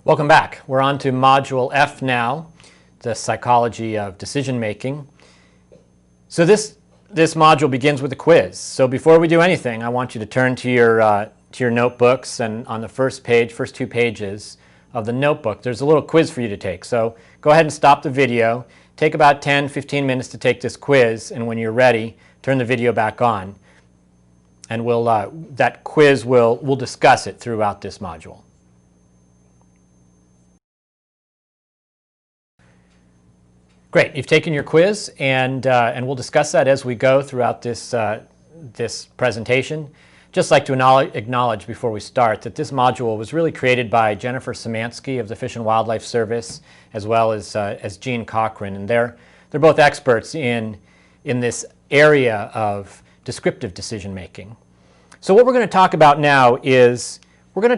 Welcome back. We're on to Module F now, the psychology of decision making. So this module begins with a quiz. So before we do anything, I want you to turn to your notebooks, and on the first two pages of the notebook, there's a little quiz for you to take. So go ahead and stop the video. Take about 10-15 minutes to take this quiz, and when you're ready, turn the video back on, and that quiz we'll discuss it throughout this module. Great, you've taken your quiz, and we'll discuss that as we go throughout this presentation. Just like to acknowledge before we start that this module was really created by Jennifer Szymanski of the Fish and Wildlife Service, as well as Gene Cochran, and they're both experts in this area of descriptive decision making. So what we're going to talk about now is we're going to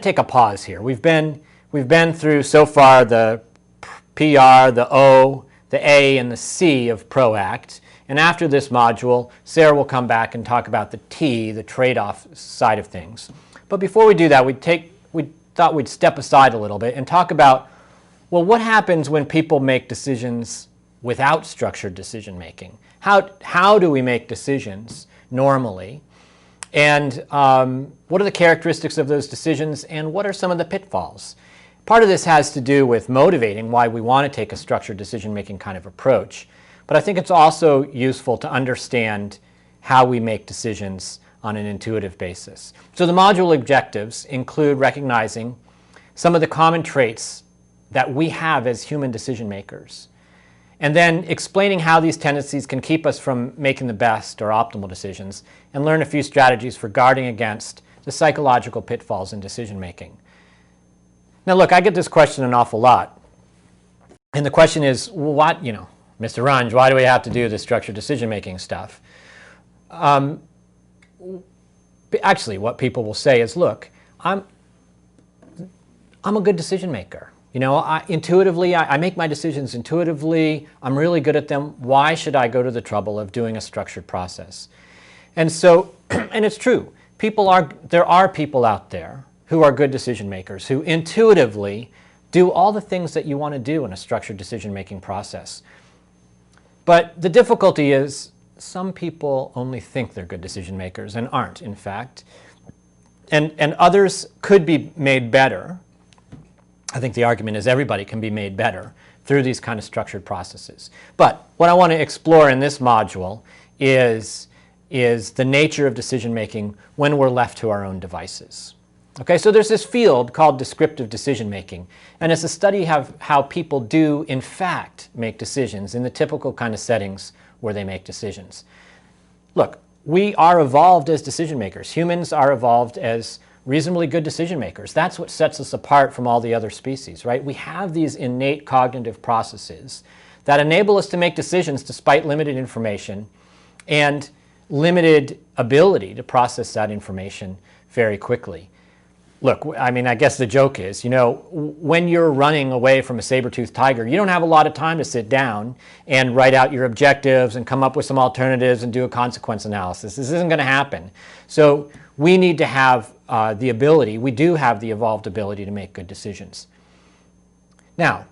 take a pause here. We've been through so far the PR, the O, the A, and the C of PROACT. And after this module, Sarah will come back and talk about the T, the trade-off side of things. But before we do that, we thought we'd step aside a little bit and talk about, well, what happens when people make decisions without structured decision making? How do we make decisions normally? And what are the characteristics of those decisions, and what are some of the pitfalls? Part of this has to do with motivating why we want to take a structured decision-making kind of approach. But I think it's also useful to understand how we make decisions on an intuitive basis. So the module objectives include recognizing some of the common traits that we have as human decision makers, and then explaining how these tendencies can keep us from making the best or optimal decisions, and learn a few strategies for guarding against the psychological pitfalls in decision making. Now look, I get this question an awful lot, and the question is, well, Mr. Runge, why do we have to do this structured decision-making stuff? Actually, what people will say is, look, I'm a good decision maker. Intuitively, I make my decisions intuitively. I'm really good at them. Why should I go to the trouble of doing a structured process? And so, and it's true, there are people out there who are good decision makers, who intuitively do all the things that you want to do in a structured decision-making process. But the difficulty is some people only think they're good decision makers and aren't, in fact. And others could be made better. I think the argument is everybody can be made better through these kind of structured processes. But what I want to explore in this module is the nature of decision making when we're left to our own devices. Okay, so there's this field called descriptive decision making, and it's a study of how people do, in fact, make decisions in the typical kind of settings where they make decisions. Look, we are evolved as decision makers. Humans are evolved as reasonably good decision makers. That's what sets us apart from all the other species, right? We have these innate cognitive processes that enable us to make decisions despite limited information and limited ability to process that information very quickly. Look, I mean, I guess the joke is, when you're running away from a saber-toothed tiger, you don't have a lot of time to sit down and write out your objectives and come up with some alternatives and do a consequence analysis. This isn't going to happen. So we need to have we do have the evolved ability to make good decisions. Now,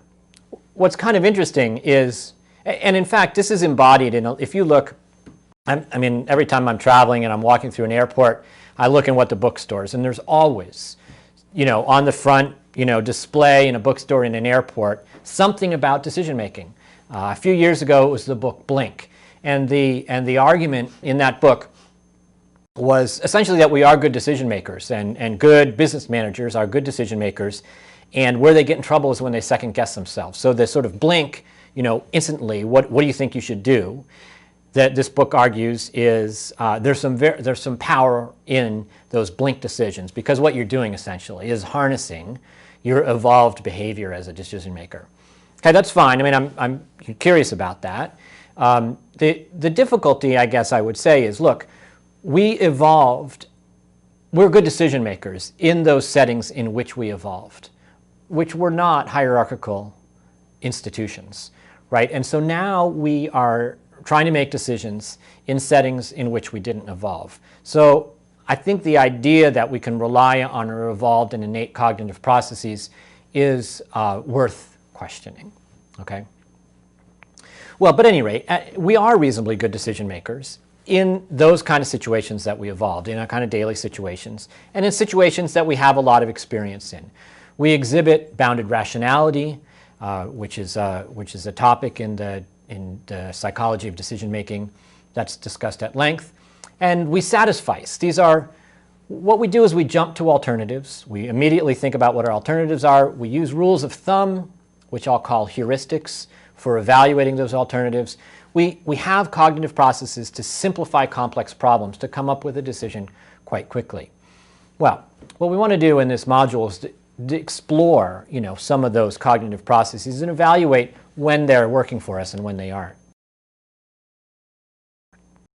what's kind of interesting is, and in fact, this is embodied in, if you look, I mean, every time I'm traveling and I'm walking through an airport, I look in what the bookstores, and there's always, on the front, display in a bookstore in an airport, something about decision making. A few years ago, it was the book Blink, and the argument in that book was essentially that we are good decision makers, and good business managers are good decision makers, and where they get in trouble is when they second guess themselves. So the sort of Blink, instantly, what do you think you should do? That this book argues is there's some power in those blink decisions, because what you're doing essentially is harnessing your evolved behavior as a decision maker. Okay, that's fine. I mean, I'm curious about that. The difficulty, I guess I would say, is, look, we're good decision makers in those settings in which we evolved, which were not hierarchical institutions, right? And so now we are trying to make decisions in settings in which we didn't evolve. So I think the idea that we can rely on our evolved and innate cognitive processes is worth questioning, okay? Well, but at any rate, we are reasonably good decision makers in those kind of situations that we evolved, in our kind of daily situations, and in situations that we have a lot of experience in. We exhibit bounded rationality, which is a topic in the psychology of decision making that's discussed at length. And we satisfice. These are, what we do is we jump to alternatives. We immediately think about what our alternatives are. We use rules of thumb, which I'll call heuristics, for evaluating those alternatives. We have cognitive processes to simplify complex problems, to come up with a decision quite quickly. Well, what we want to do in this module is to explore, some of those cognitive processes and evaluate when they're working for us and when they aren't.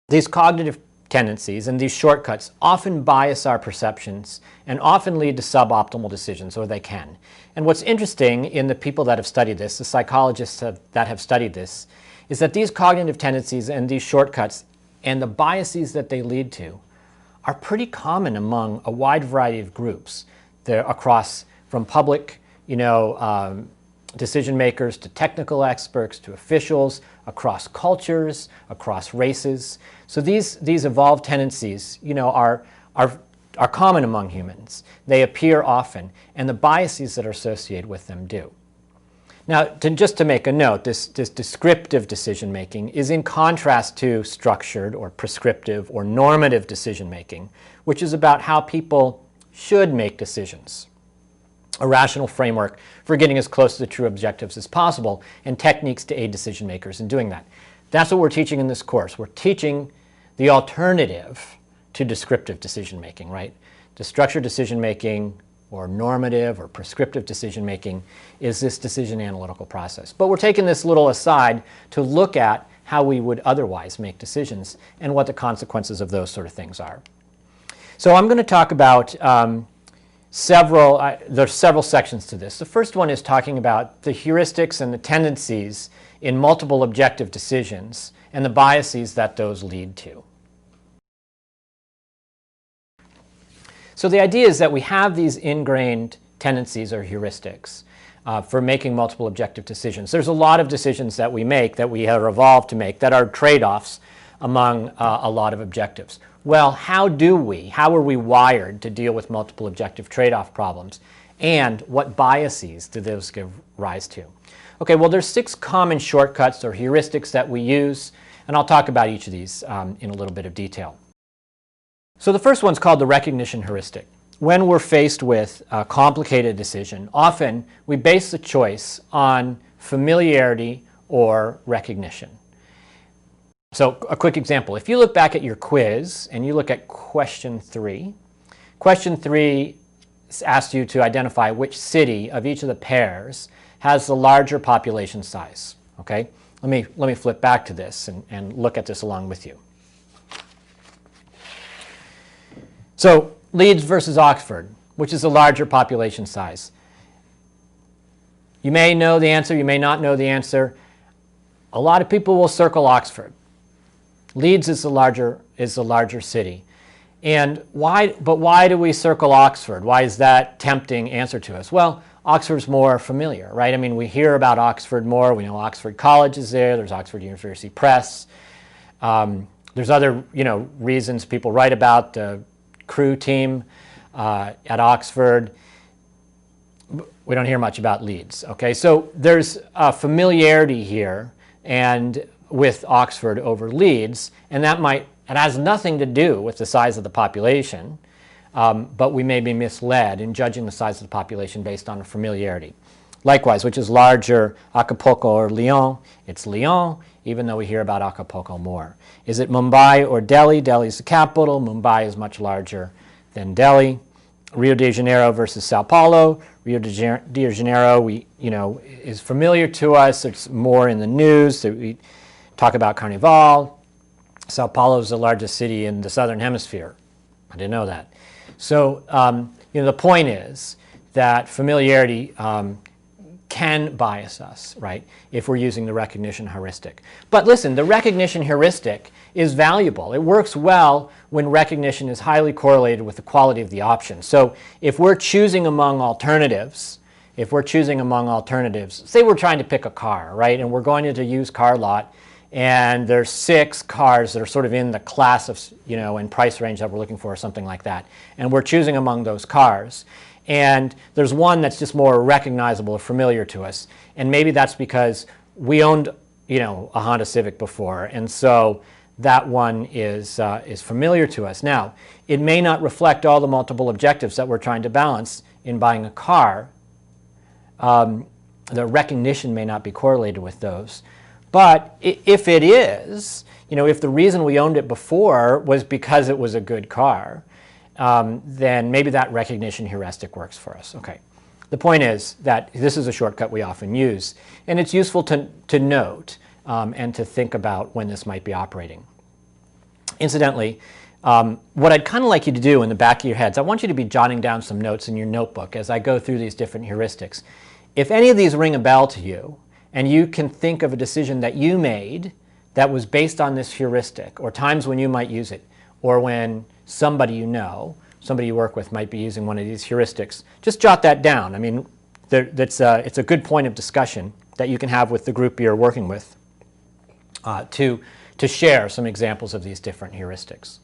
These cognitive tendencies and these shortcuts often bias our perceptions and often lead to suboptimal decisions, or they can. And what's interesting in the people that have studied this, the psychologists that have studied this, is that these cognitive tendencies and these shortcuts and the biases that they lead to are pretty common among a wide variety of groups. They're across from public, decision makers to technical experts to officials, across cultures, across races. So these evolved tendencies, are common among humans. They appear often, and the biases that are associated with them do. Now, just to make a note, this descriptive decision making is in contrast to structured or prescriptive or normative decision making, which is about how people should make decisions. A rational framework for getting as close to the true objectives as possible, and techniques to aid decision makers in doing that. That's what we're teaching in this course. We're teaching the alternative to descriptive decision making, right? The structured decision making or normative or prescriptive decision making is this decision analytical process. But we're taking this little aside to look at how we would otherwise make decisions and what the consequences of those sort of things are. So I'm going to talk about there's several sections to this. The first one is talking about the heuristics and the tendencies in multiple objective decisions and the biases that those lead to. So the idea is that we have these ingrained tendencies or heuristics for making multiple objective decisions. There's a lot of decisions that we make, that we have evolved to make, that are trade-offs among a lot of objectives. Well, how are we wired to deal with multiple objective trade-off problems? And what biases do those give rise to? Okay, well, there's 6 common shortcuts or heuristics that we use, and I'll talk about each of these in a little bit of detail. So the first one's called the recognition heuristic. When we're faced with a complicated decision, often we base the choice on familiarity or recognition. So a quick example, if you look back at your quiz and you look at question 3 asks you to identify which city of each of the pairs has the larger population size. Okay, let me flip back to this and look at this along with you. So Leeds versus Oxford, which is the larger population size? You may know the answer, you may not know the answer. A lot of people will circle Oxford. Leeds is the larger city. And why do we circle Oxford? Why is that tempting answer to us? Well, Oxford's more familiar, right? I mean, we hear about Oxford more. We know Oxford College is there. There's Oxford University Press. There's other, reasons people write about the crew team at Oxford. We don't hear much about Leeds. Okay, so there's a familiarity here, and with Oxford over Leeds, and it has nothing to do with the size of the population, but we may be misled in judging the size of the population based on familiarity. Likewise, which is larger, Acapulco or Lyon? It's Lyon, even though we hear about Acapulco more. Is it Mumbai or Delhi? Delhi is the capital. Mumbai is much larger than Delhi. Rio de Janeiro versus Sao Paulo. Rio de Janeiro, is familiar to us. It's more in the news. We talk about Carnival. Sao Paulo is the largest city in the southern hemisphere. I didn't know that. So, the point is that familiarity can bias us, right, if we're using the recognition heuristic. But listen, the recognition heuristic is valuable. It works well when recognition is highly correlated with the quality of the option. So if we're choosing among alternatives, say we're trying to pick a car, right, and we're going into a used car lot, and there's 6 cars that are sort of in the class of, in price range that we're looking for, or something like that, and we're choosing among those cars. And there's one that's just more recognizable or familiar to us. And maybe that's because we owned, a Honda Civic before. And so that one is familiar to us. Now, it may not reflect all the multiple objectives that we're trying to balance in buying a car. The recognition may not be correlated with those. But if it is, if the reason we owned it before was because it was a good car, then maybe that recognition heuristic works for us. Okay. The point is that this is a shortcut we often use, and it's useful to note and to think about when this might be operating. Incidentally, what I'd kind of like you to do in the back of your heads, I want you to be jotting down some notes in your notebook as I go through these different heuristics. If any of these ring a bell to you, and you can think of a decision that you made that was based on this heuristic, or times when you might use it, or when somebody somebody you work with might be using one of these heuristics, just jot that down. I mean, it's a good point of discussion that you can have with the group you're working with to share some examples of these different heuristics.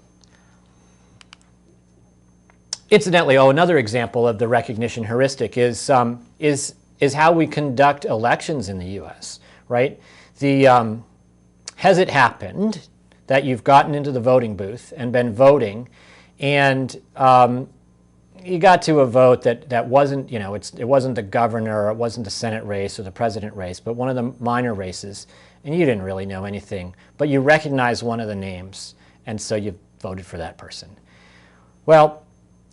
Incidentally, another example of the recognition heuristic is how we conduct elections in the U.S., right? Has it happened that you've gotten into the voting booth and been voting, and you got to a vote that wasn't, it wasn't the governor, or it wasn't the Senate race or the president race, but one of the minor races, and you didn't really know anything, but you recognized one of the names, and so you voted for that person. Well,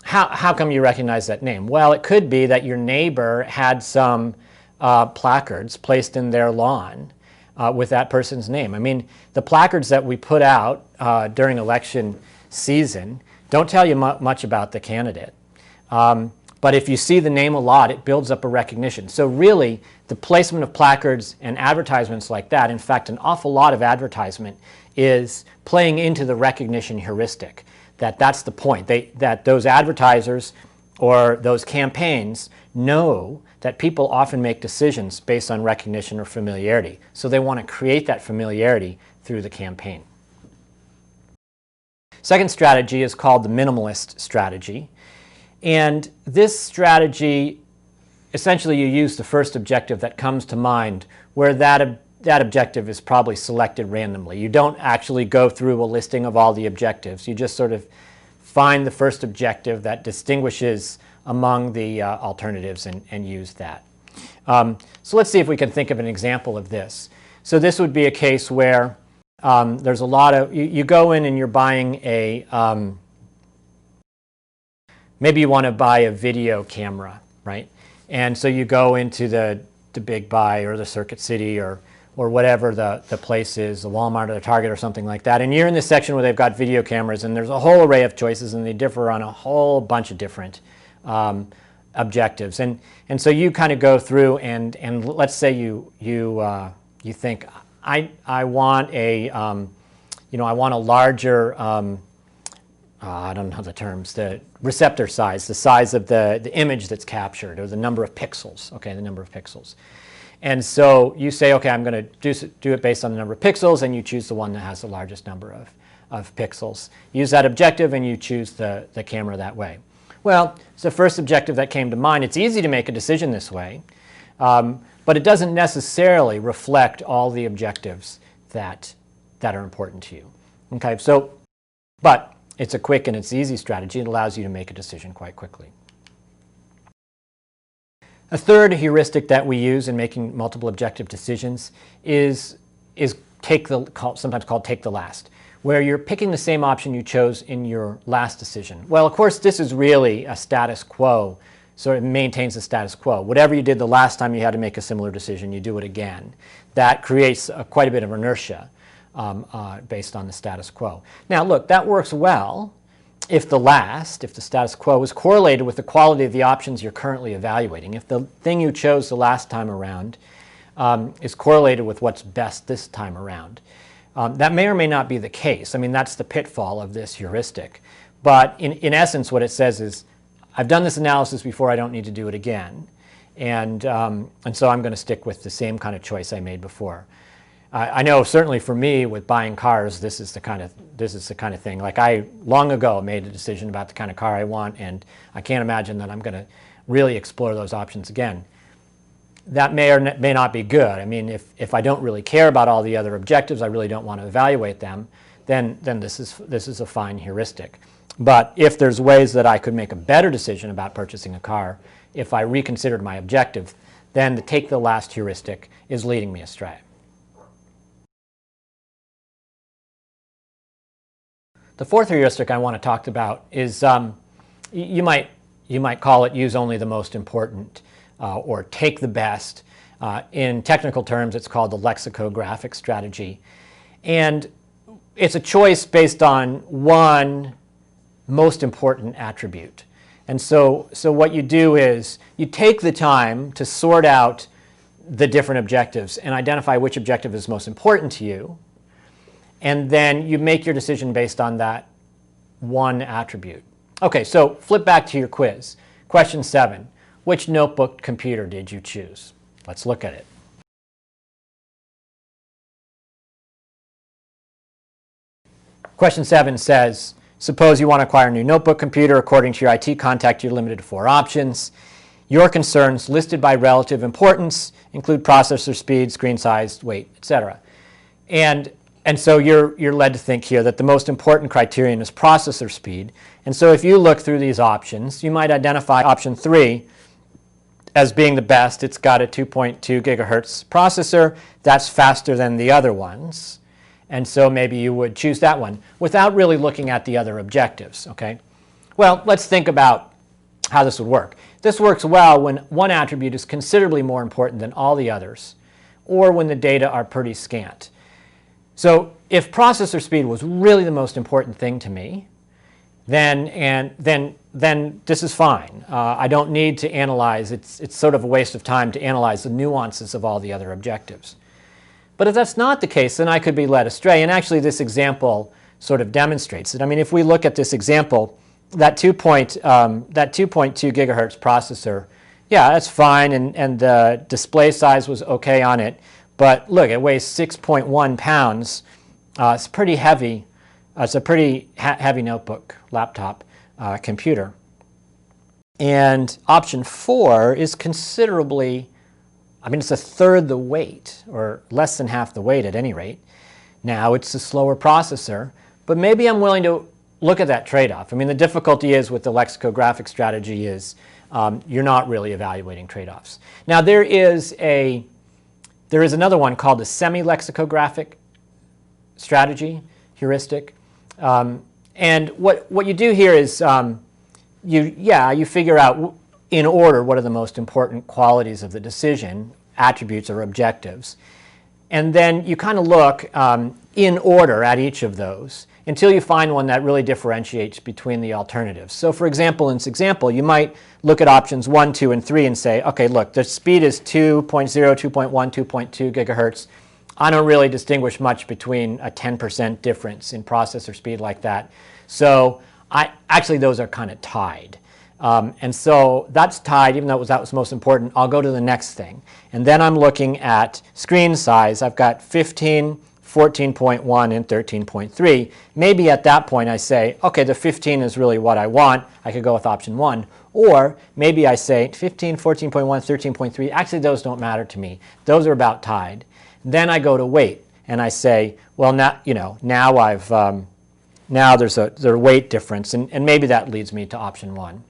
how come you recognize that name? Well, it could be that your neighbor had some placards placed in their lawn with that person's name. I mean, the placards that we put out during election season don't tell you much about the candidate. But if you see the name a lot, it builds up a recognition. So really, the placement of placards and advertisements like that, in fact, an awful lot of advertisement is playing into the recognition heuristic. That's the point, that those advertisers or those campaigns know that people often make decisions based on recognition or familiarity. So they want to create that familiarity through the campaign. Second strategy is called the minimalist strategy. And this strategy, essentially you use the first objective that comes to mind, where that objective is probably selected randomly. You don't actually go through a listing of all the objectives. You just sort of find the first objective that distinguishes among the alternatives and use that. So let's see if we can think of an example of this. So this would be a case where there's a lot of, you go in and you're buying maybe you want to buy a video camera, right? And so you go into the Big Buy or the Circuit City or whatever the place is, the Walmart or the Target or something like that. And you're in this section where they've got video cameras, and there's a whole array of choices, and they differ on a whole bunch of different objectives. And so you kind of go through and let's say you think, I want a larger, I don't know the terms, the receptor size, the size of the image that's captured, or the number of pixels, okay, the number of pixels. And so you say, okay, I'm going to do it based on the number of pixels, and you choose the one that has the largest number of pixels. Use that objective, and you choose the camera that way. Well, it's the first objective that came to mind. It's easy to make a decision this way, but it doesn't necessarily reflect all the objectives that are important to you. Okay, so, but it's a quick and it's easy strategy. It allows you to make a decision quite quickly. A third heuristic that we use in making multiple objective decisions is sometimes called take the last, where you're picking the same option you chose in your last decision. Well, of course, this is really a status quo, so it maintains the status quo. Whatever you did the last time you had to make a similar decision, you do it again. That creates quite a bit of inertia based on the status quo. Now, look, that works well if the status quo is correlated with the quality of the options you're currently evaluating, if the thing you chose the last time around is correlated with what's best this time around. That may or may not be the case. I mean, that's the pitfall of this heuristic. But in essence, what it says is, I've done this analysis before, I don't need to do it again. And so I'm going to stick with the same kind of choice I made before. I know certainly for me with buying cars, this is the kind of thing. Like I long ago made a decision about the kind of car I want, and I can't imagine that I'm going to really explore those options again. That may or may not be good. I mean, if I don't really care about all the other objectives, I really don't want to evaluate them, then this is a fine heuristic. But if there's ways that I could make a better decision about purchasing a car, if I reconsidered my objective, then the take the last heuristic is leading me astray. The fourth heuristic I want to talk about is, you might call it use only the most important, or take the best. In technical terms, it's called the lexicographic strategy. And it's a choice based on one most important attribute. And so what you do is you take the time to sort out the different objectives and identify which objective is most important to you. And then you make your decision based on that one attribute. Okay, so flip back to your quiz. Question 7. Which notebook computer did you choose? Let's look at it. Question 7 says, suppose you want to acquire a new notebook computer. According to your IT contact, you're limited to 4 options. Your concerns listed by relative importance include processor speed, screen size, weight, etc. And so you're led to think here that the most important criterion is processor speed. And so if you look through these options, you might identify option 3 as being the best. It's got a 2.2 gigahertz processor. That's faster than the other ones. And so maybe you would choose that one without really looking at the other objectives, okay? Well, let's think about how this would work. This works well when one attribute is considerably more important than all the others, or when the data are pretty scant. So if processor speed was really the most important thing to me, then this is fine. I don't need to analyze. It's sort of a waste of time to analyze the nuances of all the other objectives. But if that's not the case, then I could be led astray. And actually, this example sort of demonstrates it. I mean, if we look at this example, that 2.2 gigahertz processor, yeah, that's fine, and the display size was okay on it. But look, it weighs 6.1 pounds. It's pretty heavy. It's a pretty heavy notebook, laptop, computer. And option 4 is considerably, I mean, it's a third the weight, or less than half the weight at any rate. Now, it's a slower processor, but maybe I'm willing to look at that trade-off. I mean, the difficulty is with the lexicographic strategy is you're not really evaluating trade-offs. Now, there is another one called the semi-lexicographic strategy, heuristic. And what you do here is you figure out in order what are the most important qualities of the decision, attributes or objectives. And then you kind of look in order at each of those until you find one that really differentiates between the alternatives. So for example, in this example, you might look at options 1, 2, and 3 and say, okay, look, the speed is 2.0, 2.1, 2.2 gigahertz. I don't really distinguish much between a 10% difference in processor speed like that. So actually those are kind of tied. And so that's tied, even though that was most important. I'll go to the next thing. And then I'm looking at screen size. I've got 15, 14.1, and 13.3. Maybe at that point I say, okay, the 15 is really what I want. I could go with option 1. Or maybe I say 15, 14.1, 13.3. Actually, those don't matter to me. Those are about tied. Then I go to weight, and I say, well, now there's a weight difference, and maybe that leads me to option 1.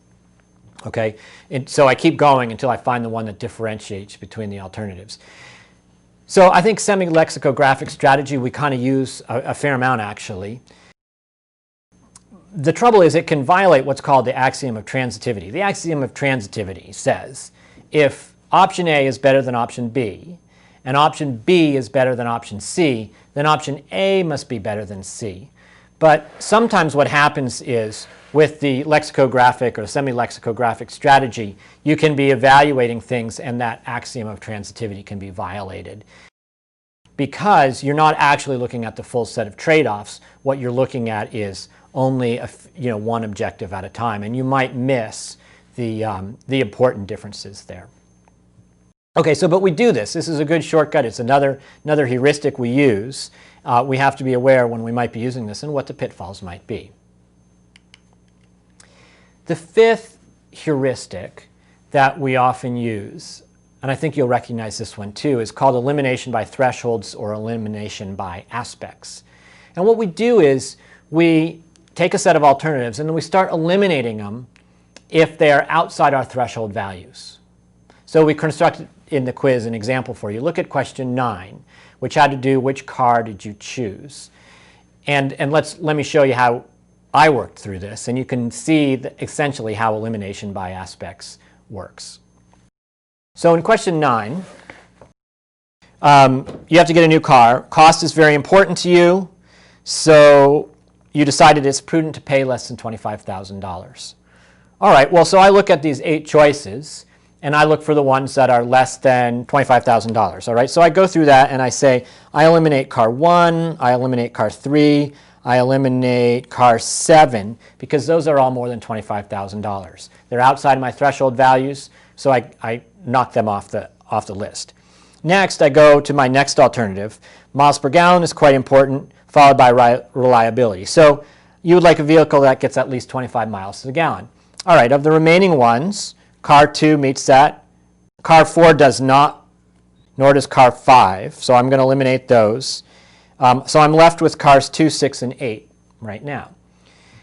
Okay, and so I keep going until I find the one that differentiates between the alternatives. So I think semi-lexicographic strategy we kind of use a fair amount, actually. The trouble is it can violate what's called the axiom of transitivity. The axiom of transitivity says if option A is better than option B, and option B is better than option C, then option A must be better than C. But sometimes what happens is with the lexicographic or semi-lexicographic strategy, you can be evaluating things and that axiom of transitivity can be violated. Because you're not actually looking at the full set of trade-offs, what you're looking at is only one objective at a time, and you might miss the important differences there. Okay, but we do this. This is a good shortcut. It's another heuristic we use. We have to be aware when we might be using this and what the pitfalls might be. The fifth heuristic that we often use, and I think you'll recognize this one too, is called elimination by thresholds or elimination by aspects. And what we do is we take a set of alternatives and then we start eliminating them if they are outside our threshold values. So we constructed in the quiz an example for you. Look at question 9, which had to do which car did you choose. And let me show you how I worked through this, and you can see essentially how elimination by aspects works. So in question 9, you have to get a new car. Cost is very important to you, so you decided it's prudent to pay less than $25,000. All right, well, so I look at these 8 choices, and I look for the ones that are less than $25,000. All right, so I go through that and I say, I eliminate car 1, I eliminate car 3, I eliminate car 7, because those are all more than $25,000. They're outside my threshold values, so I knock them off the list. Next, I go to my next alternative. Miles per gallon is quite important, followed by reliability. So you would like a vehicle that gets at least 25 miles to the gallon. All right, of the remaining ones, car 2 meets that. Car 4 does not, nor does car 5, so I'm going to eliminate those. So I'm left with cars 2, 6, and 8 right now.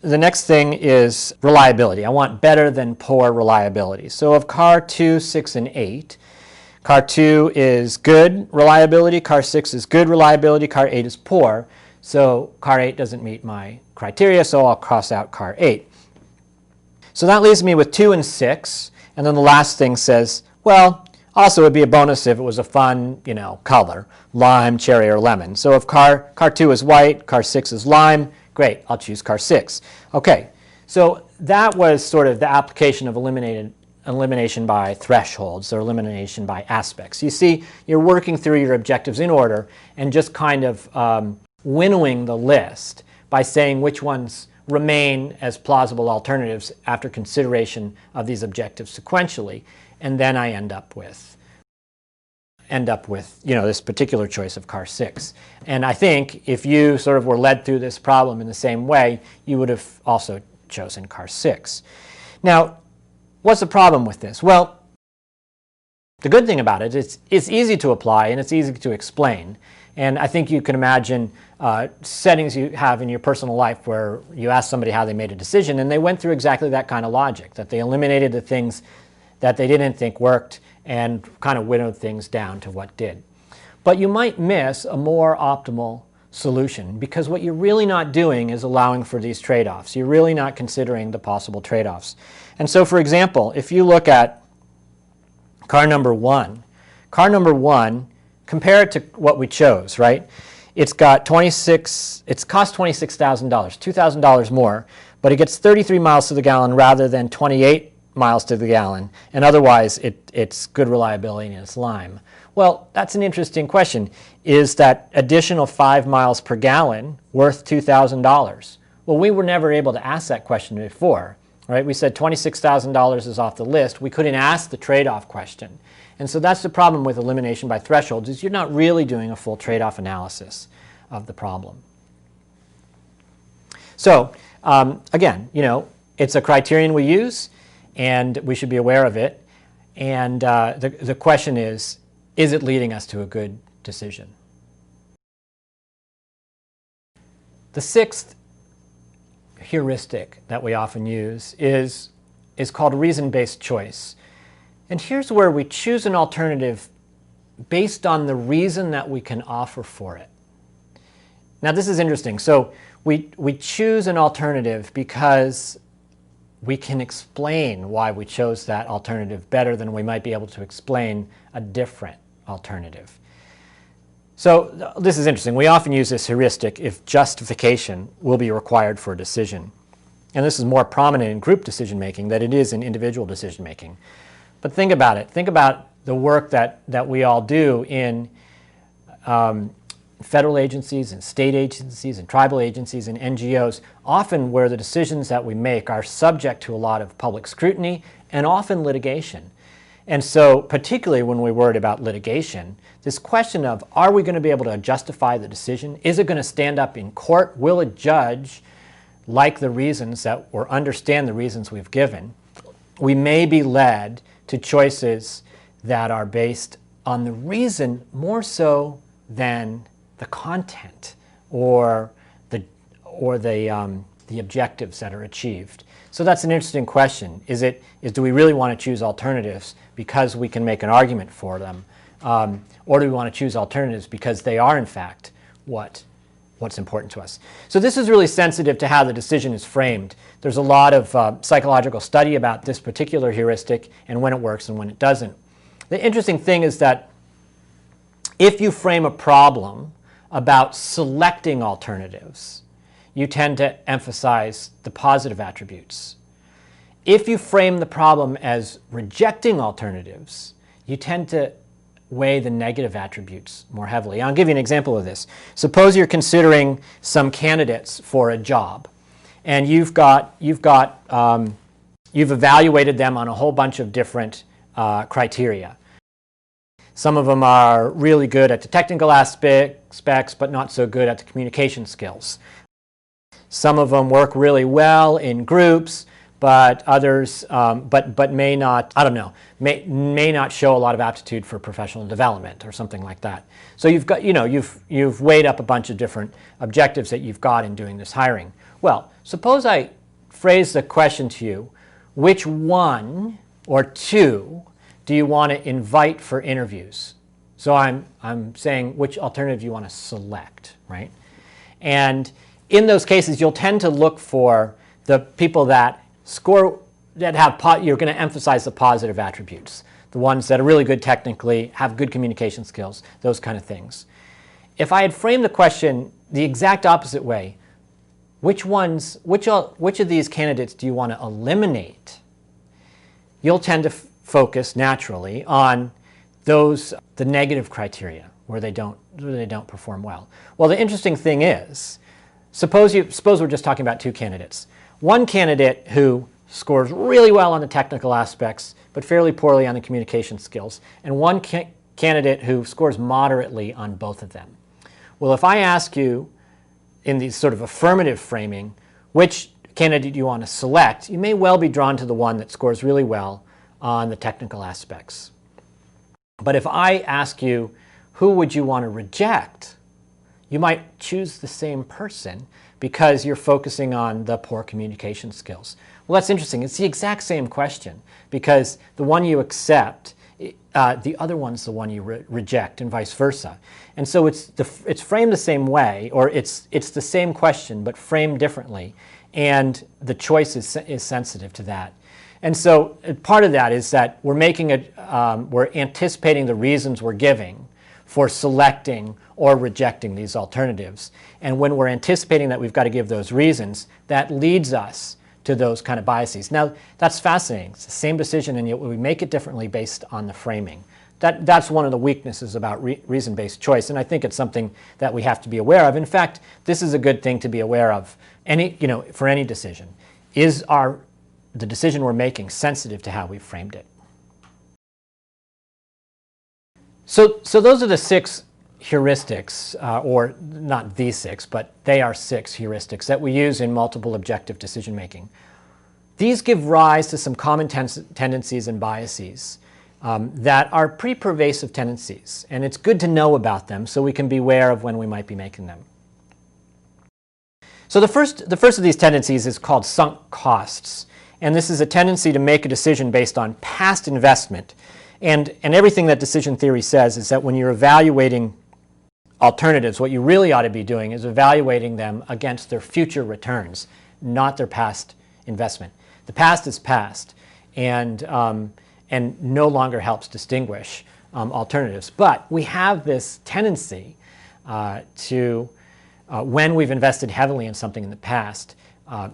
The next thing is reliability. I want better than poor reliability. So of car 2, 6, and 8, car 2 is good reliability, car 6 is good reliability, car 8 is poor. So car 8 doesn't meet my criteria, so I'll cross out car 8. So that leaves me with 2 and 6, and then the last thing says, well, also it would be a bonus if it was a fun, color, lime, cherry, or lemon. So if car 2 is white, car 6 is lime, great, I'll choose car 6. Okay, so that was sort of the application of elimination by thresholds or elimination by aspects. You see, you're working through your objectives in order and just kind of winnowing the list by saying which ones remain as plausible alternatives after consideration of these objectives sequentially, and then I end up with this particular choice of car 6. And I think if you sort of were led through this problem in the same way, you would have also chosen car 6. Now, what's the problem with this? Well, the good thing about it is it's easy to apply and it's easy to explain. And I think you can imagine settings you have in your personal life where you ask somebody how they made a decision and they went through exactly that kind of logic, that they eliminated the things that they didn't think worked and kind of winnowed things down to what did. But you might miss a more optimal solution because what you're really not doing is allowing for these trade-offs. You're really not considering the possible trade-offs. And so, for example, if you look at car number 1, compare it to what we chose, right? It's cost $26,000, $2,000 more, but it gets 33 miles to the gallon rather than 28 miles to the gallon, and otherwise it's good reliability and it's lime. Well, that's an interesting question. Is that additional 5 miles per gallon worth $2,000? Well, we were never able to ask that question before, right? We said $26,000 is off the list. We couldn't ask the trade-off question. And so that's the problem with elimination by thresholds, is you're not really doing a full trade-off analysis of the problem. So again, it's a criterion we use, and we should be aware of it. And the question is it leading us to a good decision? The sixth heuristic that we often use is called reason-based choice. And here's where we choose an alternative based on the reason that we can offer for it. Now this is interesting. So we choose an alternative because we can explain why we chose that alternative better than we might be able to explain a different alternative. So this is interesting. We often use this heuristic if justification will be required for a decision. And this is more prominent in group decision making than it is in individual decision making. But think about it. Think about the work that we all do in federal agencies and state agencies and tribal agencies and NGOs, often where the decisions that we make are subject to a lot of public scrutiny and often litigation. And so particularly when we're worried about litigation, this question of, are we going to be able to justify the decision? Is it going to stand up in court? Will a judge like the reasons that, or understand the reasons we've given? We may be led to choices that are based on the reason more so than the content or the objectives that are achieved. So that's an interesting question. Do we really want to choose alternatives because we can make an argument for them? Or do we want to choose alternatives because they are in fact what's important to us? So this is really sensitive to how the decision is framed. There's a lot of psychological study about this particular heuristic and when it works and when it doesn't. The interesting thing is that if you frame a problem about selecting alternatives, you tend to emphasize the positive attributes. If you frame the problem as rejecting alternatives, you tend to weigh the negative attributes more heavily. I'll give you an example of this. Suppose you're considering some candidates for a job, and you've evaluated them on a whole bunch of different criteria. Some of them are really good at the technical aspects, but not so good at the communication skills. Some of them work really well in groups, but others, but may not, I don't know, may not show a lot of aptitude for professional development or something like that. So you've got, you've weighed up a bunch of different objectives that you've got in doing this hiring. Well, suppose I phrase the question to you, which one or two do you want to invite for interviews? So I'm saying which alternative you want to select, right? And in those cases, you'll tend to look for the people that score, that have, you're going to emphasize the positive attributes, the ones that are really good technically, have good communication skills, those kind of things. If I had framed the question the exact opposite way, which of these candidates do you want to eliminate? You'll tend to focus naturally on the negative criteria where they don't perform well. Well, the interesting thing is, suppose we're just talking about two candidates. One candidate who scores really well on the technical aspects, but fairly poorly on the communication skills, and one candidate who scores moderately on both of them. Well, if I ask you in these sort of affirmative framing, which candidate you want to select, you may well be drawn to the one that scores really well on the technical aspects. But if I ask you, who would you want to reject, you might choose the same person because you're focusing on the poor communication skills. Well, that's interesting. It's the exact same question because the one you accept, the other one's the one you reject and vice versa. And so it's framed the same way, or it's the same question but framed differently, and the choice is sensitive to that. And so part of that is that we're anticipating the reasons we're giving for selecting or rejecting these alternatives. And when we're anticipating that we've got to give those reasons, that leads us to those kind of biases. Now, that's fascinating. It's the same decision, and yet we make it differently based on the framing. That's one of the weaknesses about reason-based choice, and I think it's something that we have to be aware of. In fact, this is a good thing to be aware of for any decision. Is the decision we're making sensitive to how we've framed it? So those are the 6 heuristics, or not the 6, but they are 6 heuristics that we use in multiple objective decision making. These give rise to some common tendencies and biases that are pretty pervasive tendencies, and it's good to know about them so we can be aware of when we might be making them. So the first of these tendencies is called sunk costs, and this is a tendency to make a decision based on past investment. And everything that decision theory says is that when you're evaluating alternatives, what you really ought to be doing is evaluating them against their future returns, not their past investment. The past is past, and no longer helps distinguish alternatives. But we have this tendency when we've invested heavily in something in the past,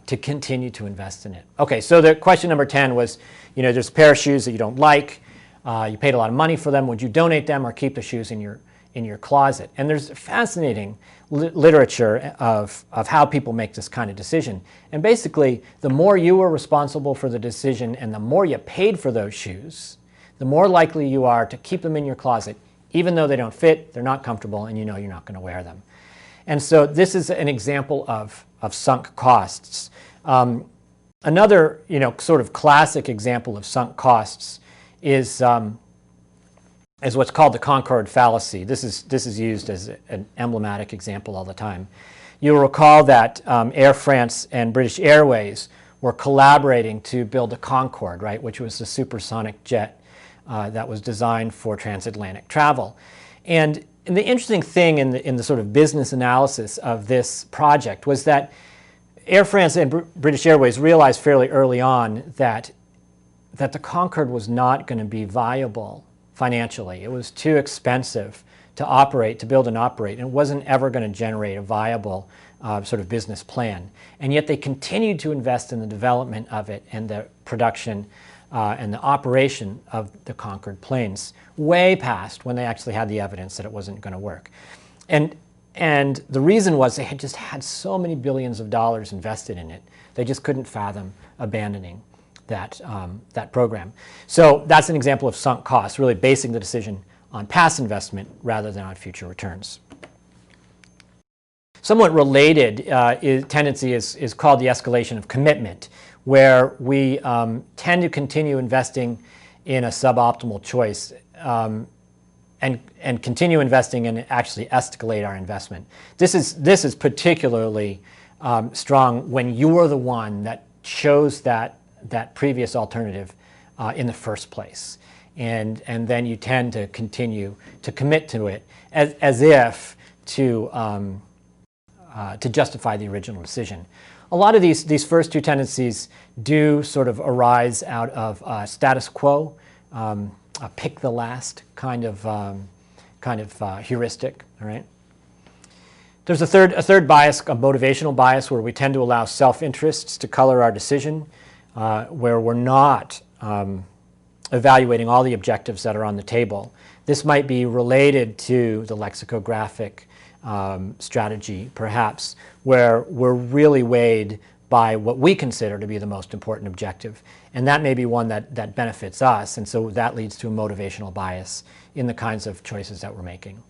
to continue to invest in it. Okay, so the question number 10 was, you know, there's a pair of shoes that you don't like, you paid a lot of money for them, would you donate them or keep the shoes in your closet? And there's fascinating literature of how people make this kind of decision. And basically, the more you were responsible for the decision and the more you paid for those shoes, the more likely you are to keep them in your closet, even though they don't fit, they're not comfortable, and you know you're not going to wear them. And so this is an example of sunk costs. Another, you know, sort of classic example of sunk costs is what's called the Concorde fallacy. This is used as an emblematic example all the time. You'll recall that Air France and British Airways were collaborating to build the Concorde, right, which was the supersonic jet that was designed for transatlantic travel. And the interesting thing in the sort of business analysis of this project was that Air France and British Airways realized fairly early on that the Concorde was not going to be viable financially. It was too expensive to operate, to build and operate, and it wasn't ever going to generate a viable sort of business plan. And yet they continued to invest in the development of it and the production and the operation of the Concorde planes, way past when they actually had the evidence that it wasn't going to work. And the reason was they had just had so many billions of dollars invested in it, they just couldn't fathom abandoning that program. So that's an example of sunk costs, really basing the decision on past investment rather than on future returns. Somewhat related tendency is called the escalation of commitment, where we tend to continue investing in a suboptimal choice and continue investing and actually escalate our investment. This is particularly strong when you're the one that chose that previous alternative in the first place. And then you tend to continue to commit to it as if to justify the original decision. A lot of these first two tendencies do sort of arise out of status quo, a pick the last kind of heuristic, all right? There's a third bias, a motivational bias, where we tend to allow self-interests to color our decision, where we're not evaluating all the objectives that are on the table. This might be related to the lexicographic strategy, perhaps, where we're really weighed by what we consider to be the most important objective. And that may be one that benefits us, and so that leads to a motivational bias in the kinds of choices that we're making.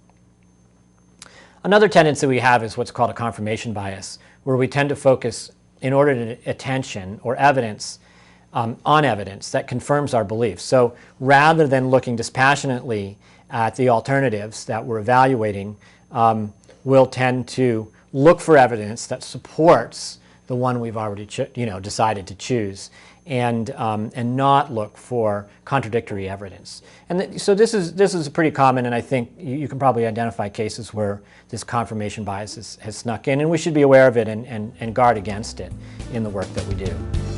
Another tendency we have is what's called a confirmation bias, where we tend to focus inordinate attention or evidence on evidence that confirms our beliefs. So rather than looking dispassionately at the alternatives that we're evaluating, we'll tend to look for evidence that supports the one we've already decided to choose, and not look for contradictory evidence. And so this is pretty common, and I think you can probably identify cases where this confirmation bias has snuck in, and we should be aware of it and guard against it in the work that we do.